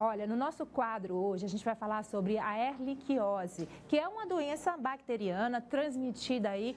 Olha, no nosso quadro hoje a gente vai falar sobre a erliquiose, que é uma doença bacteriana transmitida aí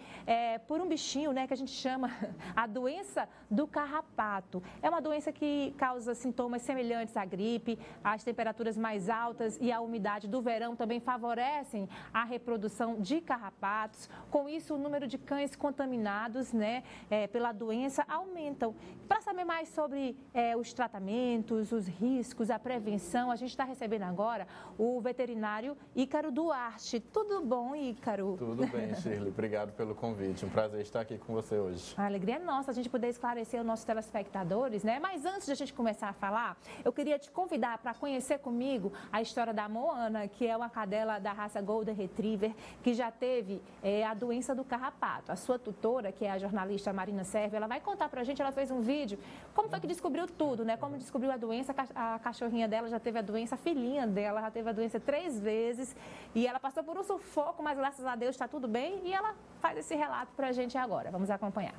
por um bichinho, né, que a gente chama a doença do carrapato. É uma doença que causa sintomas semelhantes à gripe, as temperaturas mais altas e a umidade do verão também favorecem a reprodução de carrapatos. Com isso, o número de cães contaminados, né, pela doença aumentam. Para saber mais sobre os tratamentos, os riscos, a prevenção, a gente está recebendo agora o veterinário Ícaro Duarte. Tudo bom, Ícaro? Tudo bem, Shirley. Obrigado pelo convite. Um prazer estar aqui com você hoje. A alegria é nossa a gente poder esclarecer os nossos telespectadores, né? Mas antes de a gente começar a falar, eu queria te convidar para conhecer comigo a história da Moana, que é uma cadela da raça Golden Retriever, que já teve a doença do carrapato. A sua tutora, que é a jornalista Marina Serve, ela vai contar para a gente, ela fez um vídeo, como foi que descobriu tudo, né? Como descobriu a doença, a cachorrinha dela já teve a doença, a filhinha dela já teve a doença 3 vezes e ela passou por um sufoco, mas graças a Deus está tudo bem e ela faz esse relato pra gente agora. Vamos acompanhar.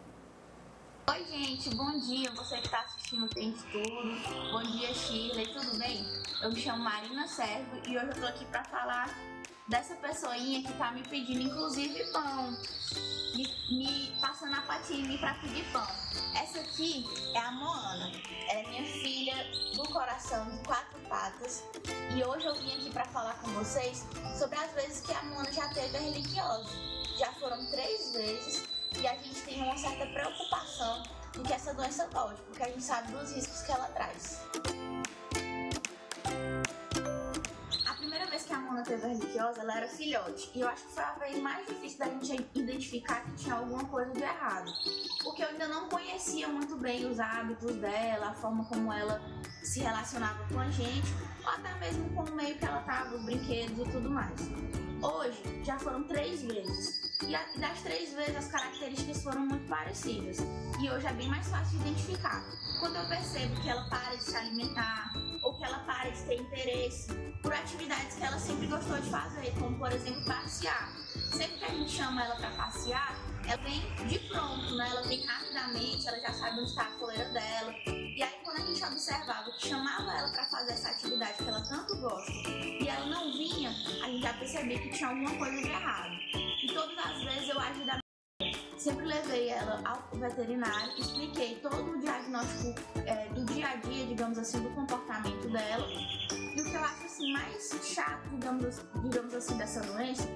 Oi, gente, bom dia, você que está assistindo o Tem de Tudo. Bom dia, Shirley, tudo bem? Eu me chamo Marina Servo e hoje eu tô aqui para falar dessa pessoinha que tá me pedindo, inclusive, pão, me passando a patinha para pedir pão. Essa aqui é a Moana, ela é minha filha do coração de 4 patas e hoje eu vim aqui para falar com vocês sobre as vezes que a Moana já teve a erliquiose. Já foram 3 vezes e a gente tem uma certa preocupação em que essa doença volte, porque a gente sabe dos riscos que ela traz. A primeira vez que a Moana teve a erliquiose, ela era filhote e eu acho que foi a vez mais difícil da gente identificar que tinha alguma coisa de errado, porque eu ainda não conhecia muito bem os hábitos dela, a forma como ela se relacionava com a gente, ou até mesmo com o meio que ela estava, os brinquedos e tudo mais. Hoje já foram 3 vezes e das 3 vezes as características foram muito parecidas e hoje é bem mais fácil de identificar. Quando eu percebo que ela para de se alimentar ou que ela para de ter interesse por atividades que ela sempre gostou de fazer, como por exemplo passear. Sempre que a gente chama ela para passear, ela vem de pronto, né? Ela vem rapidamente, ela já sabe onde está a coleira dela. E aí quando a gente observava que chamava ela para fazer essa atividade que ela tanto gosta e ela não vinha, a gente já percebia que tinha alguma coisa de errado. E todas as vezes eu agi da sempre levei ela ao veterinário, expliquei todo o diagnóstico do dia a dia, digamos assim, do comportamento dela. E o que eu acho assim, mais chato, digamos assim, dessa doença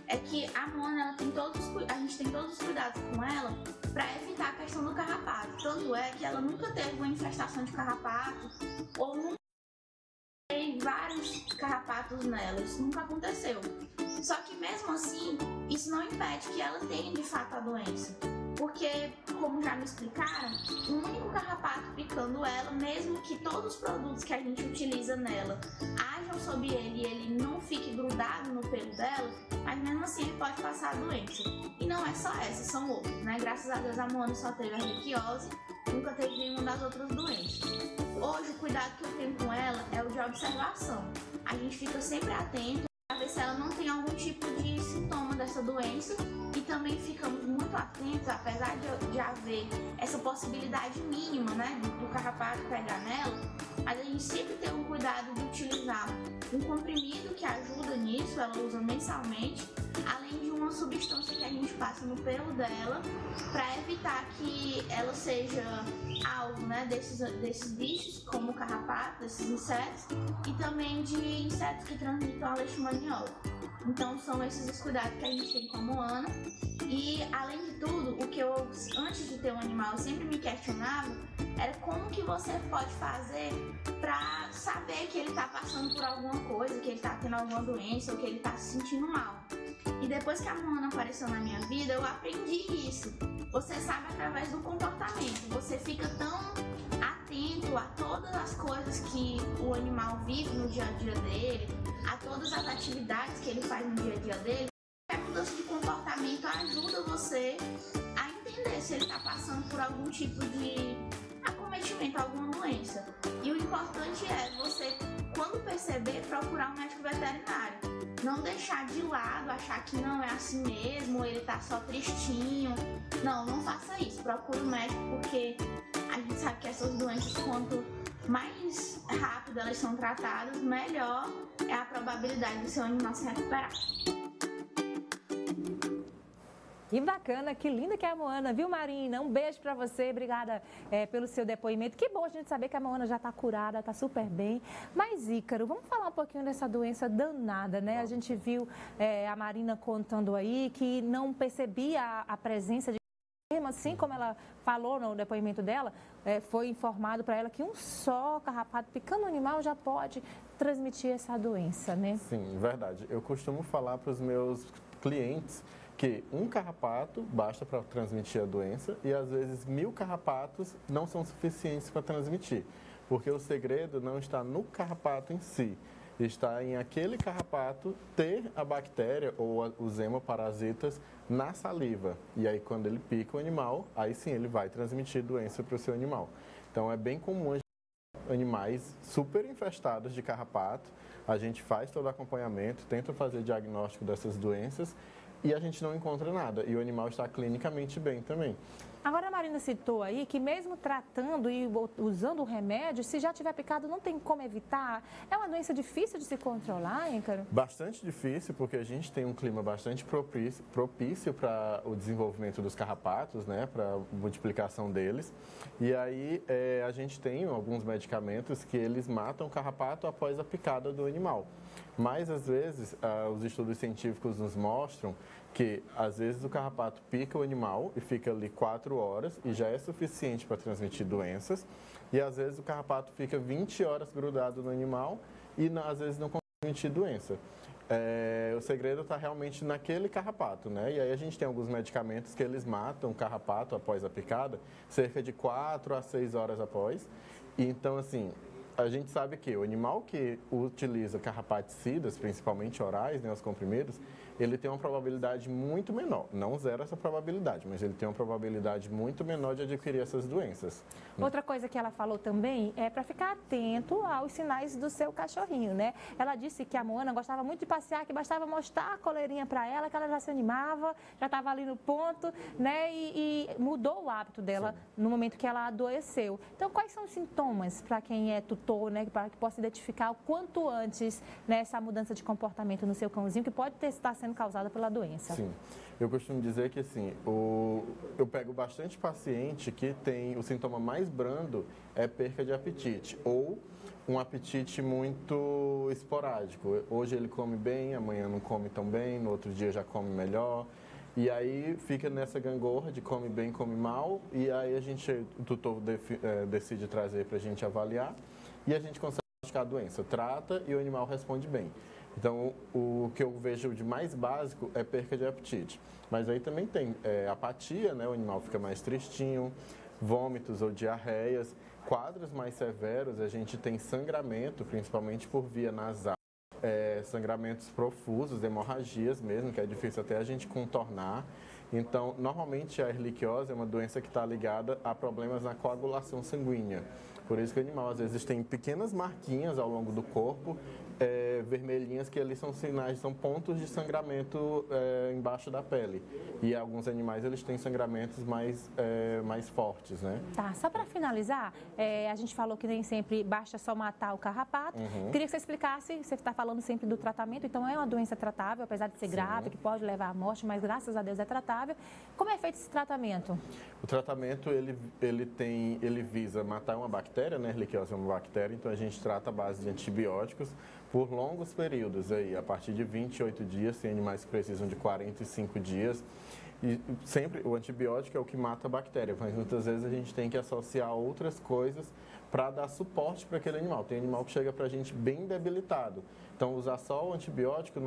é que a Moana, a gente tem todos os cuidados com ela para evitar a questão do carrapato. Tanto é que ela nunca teve uma infestação de carrapato ou nunca teve vários carrapatos nela. Isso nunca aconteceu. Só que mesmo assim, isso não impede que ela tenha de fato a doença. Porque, como já me explicaram, um único carrapato picando ela, mesmo que todos os produtos que a gente utiliza nela ajam sobre ele e ele não fique grudado no pelo dela, mas mesmo assim ele pode passar a doença. E não é só essa, são outras, né? Graças a Deus a Moana só teve a erliquiose, nunca teve nenhuma das outras doenças. Hoje o cuidado que eu tenho com ela é o de observação. A gente fica sempre atento para ver se ela não tem algum tipo de sintoma dessa doença e também ficamos muito atentos, apesar de haver essa possibilidade mínima, né, do carrapato pegar nela, mas a gente sempre tem um cuidado de utilizar um comprimido que ajuda nisso, ela usa mensalmente, além de uma substância que a gente passa no pelo dela para evitar que ela seja alvo, né, desses bichos, como o carrapato, desses insetos, e também de insetos que transmitem a leishmaniose. Então são esses os cuidados que a gente tem com a Moana. E além de tudo, o que eu, antes de ter um animal, eu sempre me questionava era como que você pode fazer para saber que ele está passando por alguma coisa, que ele está tendo alguma doença ou que ele está se sentindo mal. E depois que a Moana apareceu na minha vida, eu aprendi isso. Você sabe através do comportamento, você fica tão atento a todas as coisas que o animal vive no dia a dia dele, a todas as atividades que ele faz no dia a dia dele. A mudança de comportamento ajuda você a entender se ele está passando por algum tipo de acometimento, alguma doença. E o importante é você, quando perceber, procurar um médico veterinário. Não deixar de lado, achar que não é assim mesmo, ele tá só tristinho. Não faça isso. Procure o médico, porque a gente sabe que essas doenças, quando mais rápido elas são tratadas, melhor é a probabilidade do seu animal se recuperar. Que bacana, que linda que é a Moana, viu, Marina? Um beijo para você, obrigada pelo seu depoimento. Que bom a gente saber que a Moana já está curada, está super bem. Mas, Ícaro, vamos falar um pouquinho dessa doença danada, né? A gente viu a Marina contando aí que não percebia a presença de... Mesmo assim, como ela falou no depoimento dela, foi informado para ela que um só carrapato picando o animal já pode transmitir essa doença, né? Sim, verdade. Eu costumo falar para os meus clientes que um carrapato basta para transmitir a doença e às vezes 1000 carrapatos não são suficientes para transmitir, porque o segredo não está no carrapato em si, está em aquele carrapato ter a bactéria ou os hemoparasitas na saliva. E aí quando ele pica o animal, aí sim ele vai transmitir doença para o seu animal. Então é bem comum animais super infestados de carrapato, a gente faz todo o acompanhamento, tenta fazer diagnóstico dessas doenças e a gente não encontra nada. E o animal está clinicamente bem também. Agora, a Marina citou aí que mesmo tratando e usando o remédio, se já tiver picado, não tem como evitar. É uma doença difícil de se controlar, Ícaro? Bastante difícil, porque a gente tem um clima bastante propício para o desenvolvimento dos carrapatos, né, para a multiplicação deles. E aí a gente tem alguns medicamentos que eles matam o carrapato após a picada do animal. Mas, às vezes, os estudos científicos nos mostram que, às vezes, o carrapato pica o animal e fica ali 4 horas e já é suficiente para transmitir doenças. E, às vezes, o carrapato fica 20 horas grudado no animal e, às vezes, não consegue transmitir doença. O segredo está realmente naquele carrapato, né? E aí a gente tem alguns medicamentos que eles matam o carrapato após a picada, cerca de 4 a 6 horas após. E, então, assim, a gente sabe que o animal que utiliza carrapaticidas, principalmente orais, né, os comprimidos, ele tem uma probabilidade muito menor. Não zero essa probabilidade, mas ele tem uma probabilidade muito menor de adquirir essas doenças. Outra coisa que ela falou também é para ficar atento aos sinais do seu cachorrinho, né? Ela disse que a Moana gostava muito de passear, que bastava mostrar a coleirinha para ela, que ela já se animava, já estava ali no ponto, né? E mudou o hábito dela no momento que ela adoeceu. Então, quais são os sintomas para quem é tutor, né? Para que possa identificar o quanto antes, né, essa mudança de comportamento no seu cãozinho, que pode estar sendo causada pela doença? Sim. Eu costumo dizer que, assim, eu pego bastante paciente que tem o sintoma mais brando é perca de apetite ou um apetite muito esporádico. Hoje ele come bem, amanhã não come tão bem, no outro dia já come melhor. E aí fica nessa gangorra de come bem, come mal, e aí o tutor decide trazer para a gente avaliar e a gente consegue diagnosticar a doença, trata e o animal responde bem. Então, o que eu vejo de mais básico é perca de apetite. Mas aí também tem apatia, né? O animal fica mais tristinho, vômitos ou diarreias. Quadros mais severos, a gente tem sangramento, principalmente por via nasal, sangramentos profusos, hemorragias mesmo, que é difícil até a gente contornar. Então, normalmente a erliquiose é uma doença que está ligada a problemas na coagulação sanguínea. Por isso que o animal, às vezes, tem pequenas marquinhas ao longo do corpo, vermelhinhas, que ali são sinais, são pontos de sangramento embaixo da pele. E alguns animais, eles têm sangramentos mais fortes, né? Tá, só para finalizar, a gente falou que nem sempre basta só matar o carrapato. Queria que você explicasse, você está falando sempre do tratamento, então é uma doença tratável, apesar de ser grave, que pode levar à morte, mas graças a Deus é tratável. Como é feito esse tratamento? O tratamento, ele visa matar uma bactéria, né? Erliquiose é uma bactéria, então a gente trata a base de antibióticos por longos períodos, aí, a partir de 28 dias, tem animais que precisam de 45 dias. E sempre o antibiótico é o que mata a bactéria, mas muitas vezes a gente tem que associar outras coisas para dar suporte para aquele animal. Tem animal que chega para a gente bem debilitado. Então, usar só o antibiótico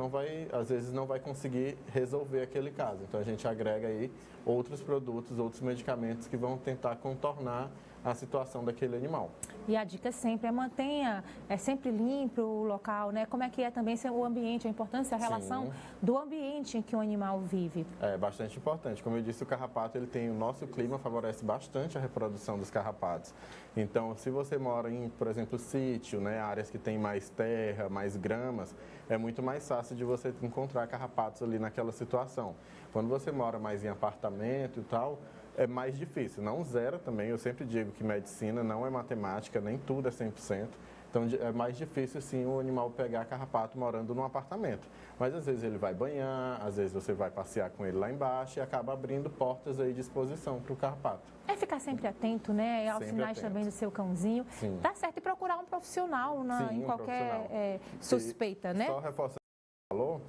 às vezes não vai conseguir resolver aquele caso. Então, a gente agrega aí outros produtos, outros medicamentos que vão tentar contornar a situação daquele animal. E a dica sempre é mantenha sempre limpo o local, né? Como é que é também o ambiente, a importância, a relação do ambiente em que o animal vive. É bastante importante. Como eu disse, o carrapato, o nosso clima favorece bastante a reprodução dos carrapatos. Então, se você mora em, por exemplo, sítio, né, áreas que tem mais terra, mais gramas, é muito mais fácil de você encontrar carrapatos ali naquela situação. Quando você mora mais em apartamento e tal, é mais difícil. Não zera também, eu sempre digo que medicina não é matemática, nem tudo é 100%. Então, é mais difícil, sim, o animal pegar carrapato morando num apartamento. Mas, às vezes, ele vai banhar, às vezes você vai passear com ele lá embaixo e acaba abrindo portas aí de exposição para o carrapato. É ficar sempre atento, né? Aos Sempre sinais atento. também do seu cãozinho. Sim. Tá certo, e procurar um profissional Sim, em um qualquer profissional. suspeita, né? Só reforçando o que você falou,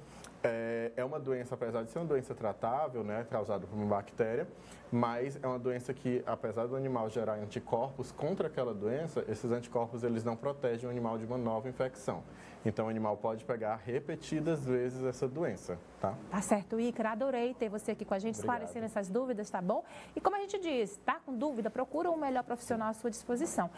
é uma doença, apesar de ser uma doença tratável, né, causada por uma bactéria, mas é uma doença que, apesar do animal gerar anticorpos contra aquela doença, esses anticorpos eles não protegem o animal de uma nova infecção. Então, o animal pode pegar repetidas vezes essa doença, tá? Tá certo, Ícaro. Adorei ter você aqui com a gente, esclarecendo essas dúvidas, tá bom? E como a gente diz, tá com dúvida, procura um melhor profissional à sua disposição.